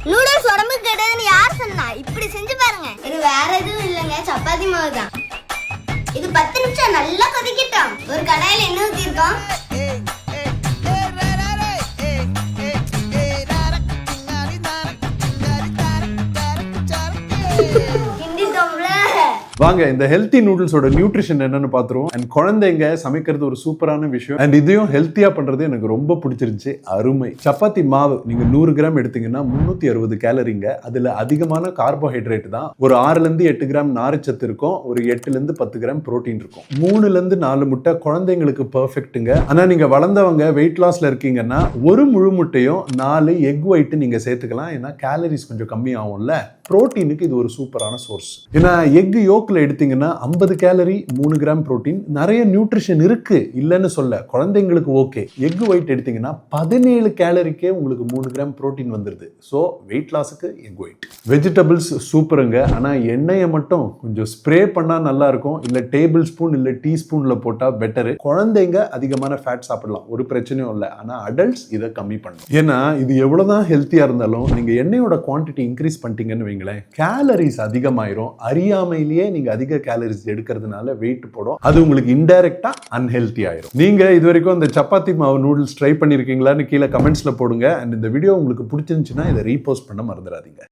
Noodles உடம்பு கெட்டதுன்னு யார் சொன்னா? இப்படி செஞ்சு பாருங்க. இது வேற எதுவும் இல்லைங்க, சப்பாத்தி மாவு தான். இது 10 நிமிஷம் நல்லா கொதிக்கட்டும். ஒரு கடாயில எண்ணெய் ஊத்திருக்கோம். வாங்க இந்த ஹெல்த்தி நூடுல்ஸோட நியூட்ரிஷன் என்னன்னு பாத்துருவோம். அண்ட் குழந்தைங்க சமைக்கிறது ஒரு சூப்பரான விஷயம். அண்ட் இதையும் ஹெல்த்தியா பண்றது எனக்கு ரொம்ப பிடிச்சிருந்துச்சு. அருமை. சப்பாத்தி மாவு நீங்க 100 கிராம் எடுத்தீங்கன்னா 360 கேலரிங்க. அதுல அதிகமான கார்போஹைட்ரேட் தான். ஒரு 6ல இருந்து 8 கிராம் நார்ச்சத்து இருக்கும். ஒரு 8ல இருந்து 10 கிராம் புரோட்டீன் இருக்கும். 3ல இருந்து 4 முட்டை குழந்தைங்களுக்கு பெர்ஃபெக்ட்டுங்க. ஆனா நீங்க வளர்ந்தவங்க வெயிட் லாஸ்ல இருக்கீங்கன்னா ஒரு முழு முட்டையும் 4 எக் ஒயிட் நீங்க சேர்த்துக்கலாம். ஏன்னா கேலரிஸ் கொஞ்சம் கம்மி ஆகும்ல. புரோட்டீனுக்கு இது ஒரு சூப்பரான சோர்ஸ். ஏன்னா எக் யோக்ல எடுத்தீங்கன்னா 50 கேலரி 3 கிராம் புரோட்டீன். நிறைய நியூட்ரிஷன் இருக்கு, இல்லைன்னு சொல்ல. குழந்தைங்களுக்கு ஓகே. எக் ஒயிட் எடுத்தீங்கன்னா 17 கேலரிக்கே உங்களுக்கு 3 கிராம் புரோட்டீன் வந்துருது. ஸோ வெயிட் லாஸுக்கு எக் ஒயிட். வெஜிடபிள்ஸ் சூப்பருங்க. ஆனா எண்ணெயை மட்டும் கொஞ்சம் ஸ்ப்ரே பண்ணா நல்லா இருக்கும். இல்ல டேபிள் ஸ்பூன் இல்ல டீஸ்பூன்ல போட்டா பெட்டரு. குழந்தைங்க அதிகமான ஃபேட் சாப்பிடலாம், ஒரு பிரச்சனையும் இல்லை. ஆனா அடல்ட்ஸ் இதை கம்மி பண்ணணும். ஏன்னா இது எவ்வளவுதான் ஹெல்த்தியா இருந்தாலும் நீங்க எண்ணெயோட குவான்டிட்டி இன்க்ரீஸ் பண்ணிட்டீங்கன்னு கேலரிஸ் அதிகமாயிரும். அறியாமையிலேயே நீங்க அதிக கேலரிஸ் எடுக்கிறதுனால வெயிட் போடும். அது உங்களுக்கு இன்டைரக்டா அன்ஹெல்தி ஆயிரும். நீங்க இது வரைக்கும் இந்த சப்பாத்தி மாவு நூடுல்ஸ் ட்ரை பண்ணிருக்கீங்களான்னு கீழே கமெண்ட்ஸ்ல போடுங்க. அண்ட் இந்த வீடியோ உங்களுக்கு பிடிச்சிருந்துச்சுன்னா இதை ரீபோஸ்ட் பண்ண மறந்துடாதீங்க.